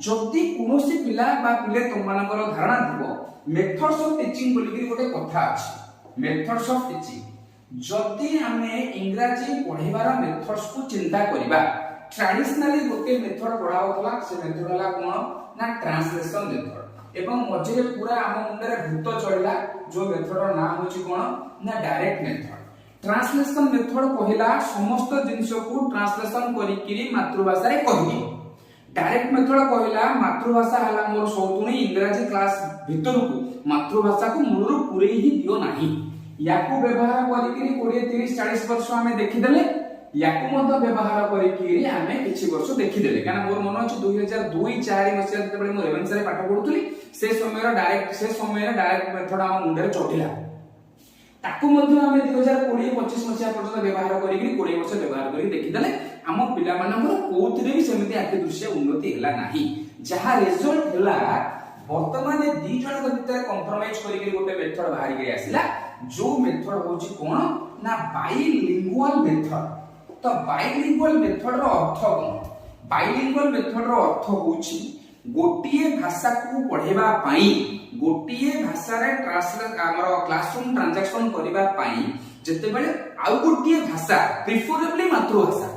जदि कोनोसी पिला बा पिले तुम मानकर धारणा थिबो मेथड्स ऑफ टीचिंग बोली कि गोटे कथा अछि मेथड्स ऑफ टीचिंग जदि हमें इंग्रजी पढेबार मेथड्स को चिंता करिबा ट्रेडिशनली गोटे मेथड पढावतला से मेथड हला कोन ना ट्रांसलेशन मेथड एवं मझे पूरा आम मुंडे भूत चढ़ला जो मेथड नाम होची कोन ना डायरेक्ट मेथड ट्रांसलेशन मेथड कहला समस्त जिंस को ट्रांसलेशन करिकिरी मातृभाषा रे कहबी डायरेक्ट मेथड कहला मातृभाषा हला मोर सौतुनी इंग्रजी क्लास भीतर को मातृभाषा को मूलरू पूरे ही दियो नाही याकू व्यवहार करिकिरी 20 30 40 वर्ष हमें देखि देले याकू मत व्यवहार करिकिरी हमें किछि वर्ष देखि देले काना मोर मन अछि 2002 4 मसिया जते बेले मो रेवेन्सा रे पाठ पढुतली से समय डायरेक्ट मेथड हम मुंडे चढ़िला ताकू मध्ये हम 2020 25 मसिया पर्यंत व्यवहार करिकिरी 20 वर्ष व्यवहार करि देखि देले आम पिला मानकर कोउतरे भी सेमिति आके दृश्य उन्नति हला नाही जहा रिजल्ट हला वर्तमान दी जण के भीतर कंप्रोमाइज करिके गोटे मेथड बाहरी के आसिला जो मेथड होची कोन ना बाइलिंगुअल मेथड तो बाइलिंगुअल मेथड रो अर्थ कोन बाइलिंगुअल मेथड रो अर्थ होची गोटिए भाषा को पढेबा पई गोटिए भाषा रे ट्रांसलेट हमर क्लासरूम ट्रांजैक्शन करिबा पई जते बेले आउ गोटिए भाषा प्रिफरेबली मातृभाषा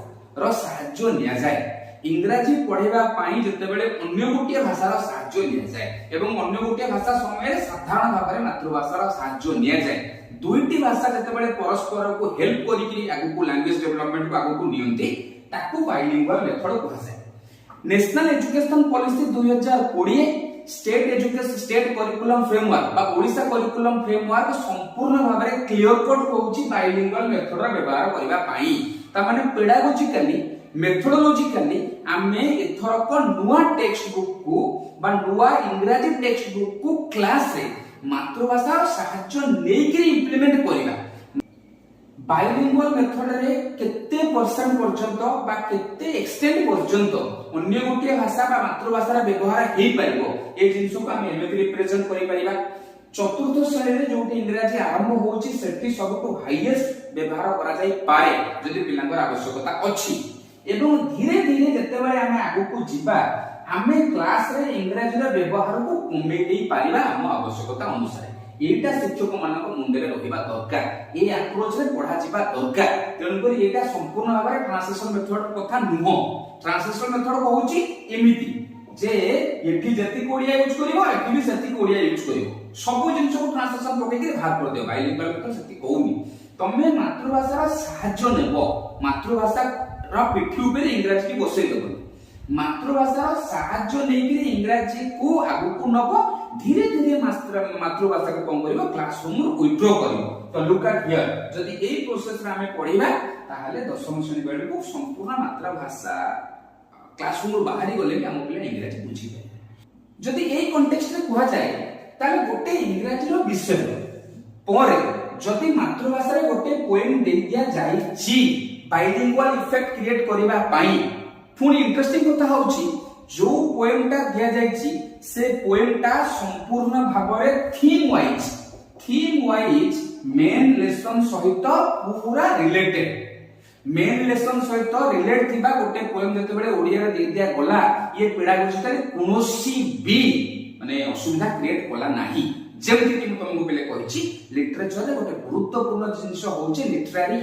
रो सहाय्य निया जाय इंग्रजी पढेबा पई जते बेले अन्य गोटिए भाषा रो सहाय्य निया जाय एवं अन्य गोटिए भाषा समय साधारण भाबरे मातृभाषा रो सहाय्य निया जाय दुईटी भाषा जते बेले परस्पर को हेल्प करिकरी आगु को लैंग्वेज डेवलपमेंट को आगु को नियंती ताकू बाइलिंगुअल मेथड कहै जाय national education policy 2020 state curriculum framework बा ओडिसा करिकुलम फ्रेमवर्क संपूर्ण भाबरे क्लियर कट कहूची बाइलिंगुअल मेथड रा व्यवहार करिबा पई ता माने पेडागोजिकली मेथोडोलॉजिकली आमे एथर को नुवा टेक्स्ट बुक को बा नुवा इंग्रजी टेक्स्ट बुक को क्लास रे मातृभाषा सहाय्य नेकरी इंप्लीमेंट करिबा बाइलिंगुअल मेथड रे केते परसेंट पर्यंत बा केते एक्सटेंड पर्यंत अन्य गोटे भाषा बा मातृभाषा रा व्यवहार हेई परिबो ए जिंसो को हम एमएपी रिप्रेजेंट करि परिबा चतुर्थ श्रेणी रे जोटी इंग्रजी आरंभ होची सेठी सबको हाईएस्ट व्यवहार करा जाई पाए जदि पिलांकर आवश्यकता अछि एवं धीरे धीरे जते बेले हम आगु को जिबा हमें क्लास रे इंग्रजी रा व्यवहार को कमे देई परिबा हम आवश्यकता अनुसार एटा शिक्षक मानक मुंडे रे रहिबा दरकार ए अप्रोच रे पढा जिबा दरकार तेन करी एटा संपूर्ण भाबरे ट्रांसलेशन मेथड कथा नुहो ट्रांसलेशन मेथड कहूची एमिति जे एठी जति कोडिया यूज करिवो एठी भी सति कोडिया यूज करिवो सब जिंस को ट्रांसलेशन पके के भाग कर दियो बाइलिंगुअल मेथड सति कहूनी तमे मातृभाषा रा सहाय्य नेबो मातृभाषा रा पिठी ऊपर इंग्रजी की बसै देबो मातृभाषा रा सहाय्य नेकरी इंग्रजी को आगु को नबो धीरे धीरे मातृभाषा को कम करिवो क्लासरूम विथड्रॉ करिवो तो लुक एट हियर जदि एई प्रोसेस रे हमें पढिबा ताहाले दशम श्रेणी बेले को संपूर्ण मातृभाषा क्लासरूम बाहरी गले हम पिला इंग्रजी बुझिबे जदि एई कॉन्टेक्स्ट रे कुहा जाय ताले गोटे इंग्रजी रो विषय परे जदि मातृभाषा रे गोटे पोएम दे दिया जाय छी बाइलिंगुअल इफेक्ट क्रिएट करिबा पई फुनी इंटरेस्टिंग कथा होची जो पोएम टा दिया जायछि से पोएम टा संपूर्ण भाबरे थीम वाइज मेन लेसन सहित पूरा रिलेटेड मेन लेसन सहित रिलेट थिबा गोटे पोएम जते बेले ओडिया रे दे दिया गला ये पेडागोजिकली कोनोसी भी माने असुविधा क्रिएट कला नाही जेमति कि तुमको पहिले कहिछि लिटरेचर रे गोटे गुरुत्वपूर्ण जिंस होछि लिटरेरी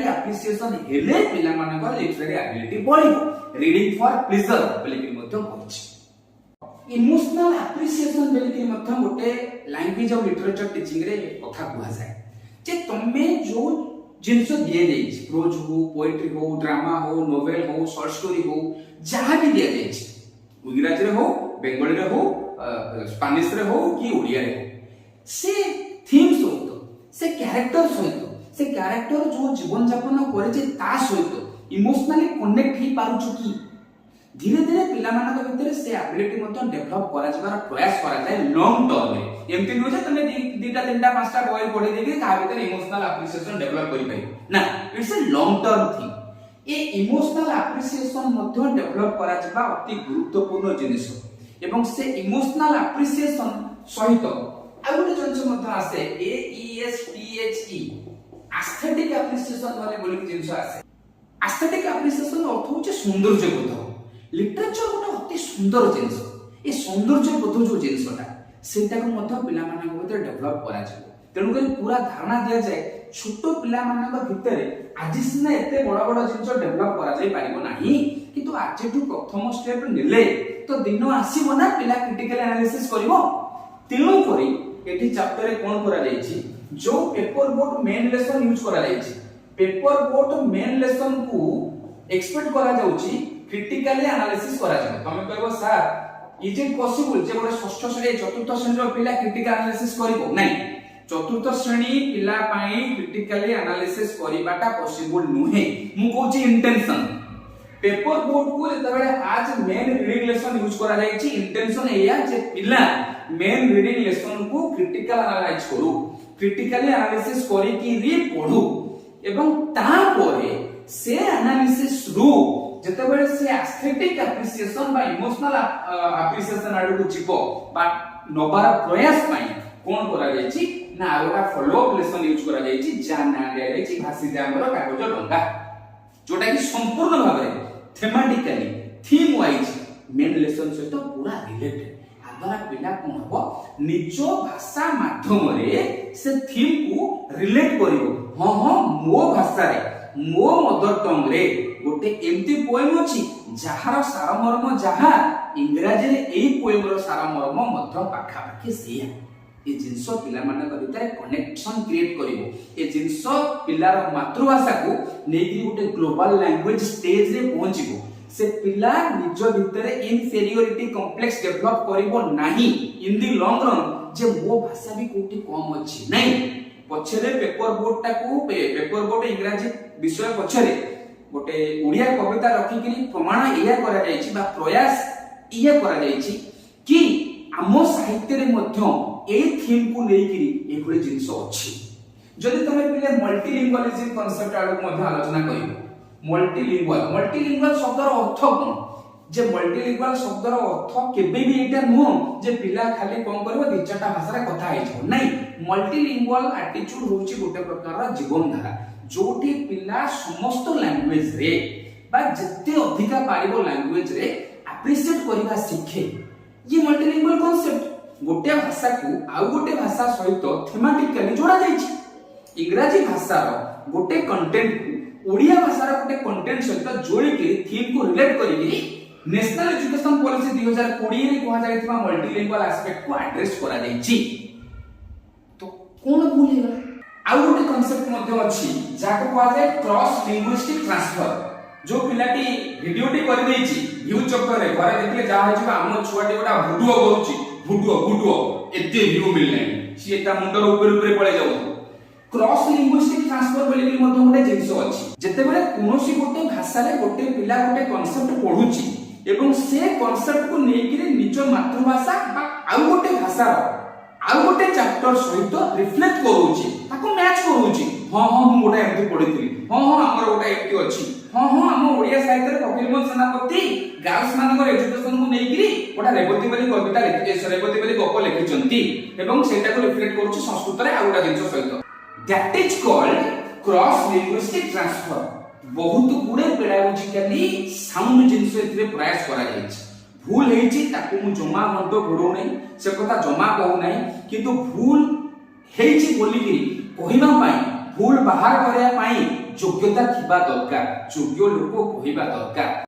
एप्रिसिएशन हेले पिला मानकर लिटरेरी एबिलिटी बढ़िबो रीडिंग फॉर प्लेजर बोले कि मध्य कहछि इमोशनल एप्रिसिएशन बोले कि मध्य गोटे लैंग्वेज ऑफ लिटरेचर टीचिंग रे कथा कुहा जाय जे तमे जो जिंस दिए जायछि प्रोज हो पोएट्री हो ड्रामा हो नोवेल हो शॉर्ट स्टोरी हो जहां भी दिया जायछि गुजराती रे हो बेंगली रे हो स्पेनिश रे हो कि ओडिया रे हो से थीम सहित से कैरेक्टर जो जीवन यापन करे ता सहित इमोशनली कनेक्ट ही पारुछु की धीरे धीरे पिला मानक भितर से एबिलिटी मत डेवलप करा जबार प्रयास करा जाय लॉन्ग टर्म में एमती नो जे तमे दीटा तीनटा पांचटा बॉय पढी देबी ता भितर इमोशनल एप्रिसिएशन डेवलप करि पाइ ना it's a long term thing A emotional appreciation Madhya develop करा जबा अति गुरुत्वपूर्ण जिनिस एवं से इमोशनल एप्रिसिएशन सहित आ गोटे जिनिस मध्य आसे AESTHE एस्थेटिक एप्रिसिएशन वाले बोली जिनिस आसे एस्थेटिक एप्रिसिएशन अर्थ होचे सौंदर्य बोध लिटरेचर गोटे अति सुंदर जिनस ए सौंदर्य बोध जो जिनसटा सेटा को मध्य पिला मानक भितर डेवलप करा जाय तेणु करी पूरा धारणा दिया जाए छोट पिला मानक भितर आज सिना एते बड़ बड़ जिनस डेवलप करा जाय पारिबो नाही किंतु आज टू प्रथम स्टेप नेले तो दिन आसीबो ना पिला क्रिटिकल एनालिसिस करिवो तेणु करी एठी चैप्टर रे कोन करा जायछि जो paper boat main lesson use करा जायछि पेपर बोट मेन लेसन को एक्सपेक्ट करा जाउछि क्रिटिकली एनालिसिस करा जाय तमे कहबो सर इज इट पॉसिबल जे गोटे षष्ठ श्रेणी चतुर्थ श्रेणी रो पिला क्रिटिकल एनालिसिस करिवो नाही चतुर्थ श्रेणी पिला पाई क्रिटिकली एनालिसिस करिबाटा पॉसिबल नुहे मु कहूची इंटेंशन पेपर बोर्ड को जेतबेले आज मेन रीडिंग लेसन यूज करा जायछि इंटेंशन एया जे पिला मेन रीडिंग लेसन को क्रिटिकल एनालाइज करू क्रिटिकली एनालिसिस करी कि री पढू एवं तापरे से एनालिसिस रू जेतबेले से एस्थेटिक एप्रिसिएशन बा इमोशनल एप्रिसिएशन आडू को जीवो बा नबार प्रयास पाई कोन करा जायछि ना आरोटा फॉलो अप लेसन यूज करा जायछि जा ना दिया जायछि भासी जामर कागज डंगा जोटा कि संपूर्ण भाबरे थेमाटिकली थीम वाइज मेन लेसन सहित पूरा रिलेटेड आदरा पिला कोन हबो निज भाषा माध्यम रे से थीम को रिलेट करिवो हां मो भाषा रे मो मदर टंग रे गोटे एमती पोएम अछि जहार सारमर्म जहा इंग्रजी रे एई पोएम रो सारमर्म मध्य पाखा पाखी सेया ए जिंस पिला मानक भितर कनेक्शन क्रिएट करिवो ए जिंस पिलार मातृभाषा को नेकी गोटे ग्लोबल लैंग्वेज स्टेज रे पहुंचिबो से पिला निज भितर इनफेरियोरिटी कॉम्प्लेक्स डेवलप करिवो नाही इन दी लॉन्ग रन जे मो भाषा भी कोठी कम अछि नाही पछरे पेपर बोर्ड टाकू पेपर बोर्ड इंग्रजी विषय पछरे गोटे ओडिया कविता रखी कि प्रमाण एया करा जायछि बा प्रयास एया करा जायछि कि आम साहित्य रे मध्य ए थीम को लेकिरी एभଳି जिंस अछि जदि तमे पिले मल्टीलिंगुअलिज्म कांसेप्ट आडू मध्य आलोचना करिवो मल्टीलिंगुअल शब्दर अर्थ कोन जे मल्टीलिंगुअल शब्दर अर्थ केबे भी एटा नुह जे पिला खाली कोन करबो दि चारटा भाषा रे कथा आइछो नै मल्टीलिंगुअल एटीट्यूड होछि गोटे प्रकार जीवन धारा जोटी पिला समस्त लैंग्वेज रे बा जत्ते अधिका पारिबो लैंग्वेज रे एप्रिशिएट करबा सिखे ये मल्टीलिंगुअल कांसेप्ट गोटे भाषा को आउ गोटे भाषा सहित थेमाटिकली जोड़ा जायछि इंग्रजी भाषा रो गोटे कंटेंट को ओडिया भाषा रो गोटे कंटेंट सहित जोड़ी के थीम को रिलेट करिकि नेशनल एजुकेशन पॉलिसी 2020 रे कहा जायथिबा मल्टीलिंगुअल एस्पेक्ट को एड्रेस करा जायछि तो कोन भूल गेला आउ गोटे कांसेप्ट मध्ये अछि जाको कहा जाय क्रॉस लिंग्विस्टिक ट्रांसफर जो पिलाटी वीडियोटी कर देछि व्यू चक्कर रे घरे देखले जा होइछि हम छुआटी गोटा भुडुओ करूछि भुडुओ एते व्यू मिलनै सी एटा मुंडर ऊपर पळे जाउ क्रॉस लिंग्विस्टिक ट्रांसफर बोली कि मध्ये गोटे जिंस अछि जते बेले कोनोसी गोटे भाषा रे गोटे पिला गोटे कांसेप्ट पढुछि एवं से कांसेप्ट को नेकिरे निज मातृभाषा बा आउ गोटे भाषा आउ गोटे चैप्टर सहित रिफ्लेक्ट करूछि ताको मैच करूछि हां हम गोटे एमती पढिथिली हां हमर गोटे एमती अछि हां हम ओडिया साहित्य रे फकीरमोहन सेनापति गर्ल्स मानकर एजुकेशन को नेकिरी गोटा रेवती वाली कविता लिखि रेवती वाली गप लिखिचंती एवं सेटा को रिफ्लेक्ट करूछि संस्कृत रे आउ गोटा जिंस सहित that is called cross linguistic transfer बहुत गुडे पेडागोजिकली साउंड जिंस एथिरे प्रयास करा जायछि भूल हेछि ताकू मु जमा घंटो घोडो नै से कथा जमा कहू नै किंतु भूल हेछि बोली कि कहिबा पई भूल बाहर करया पई योग्यता थिबा दरकार योग्य लोक कहिबा दरकार।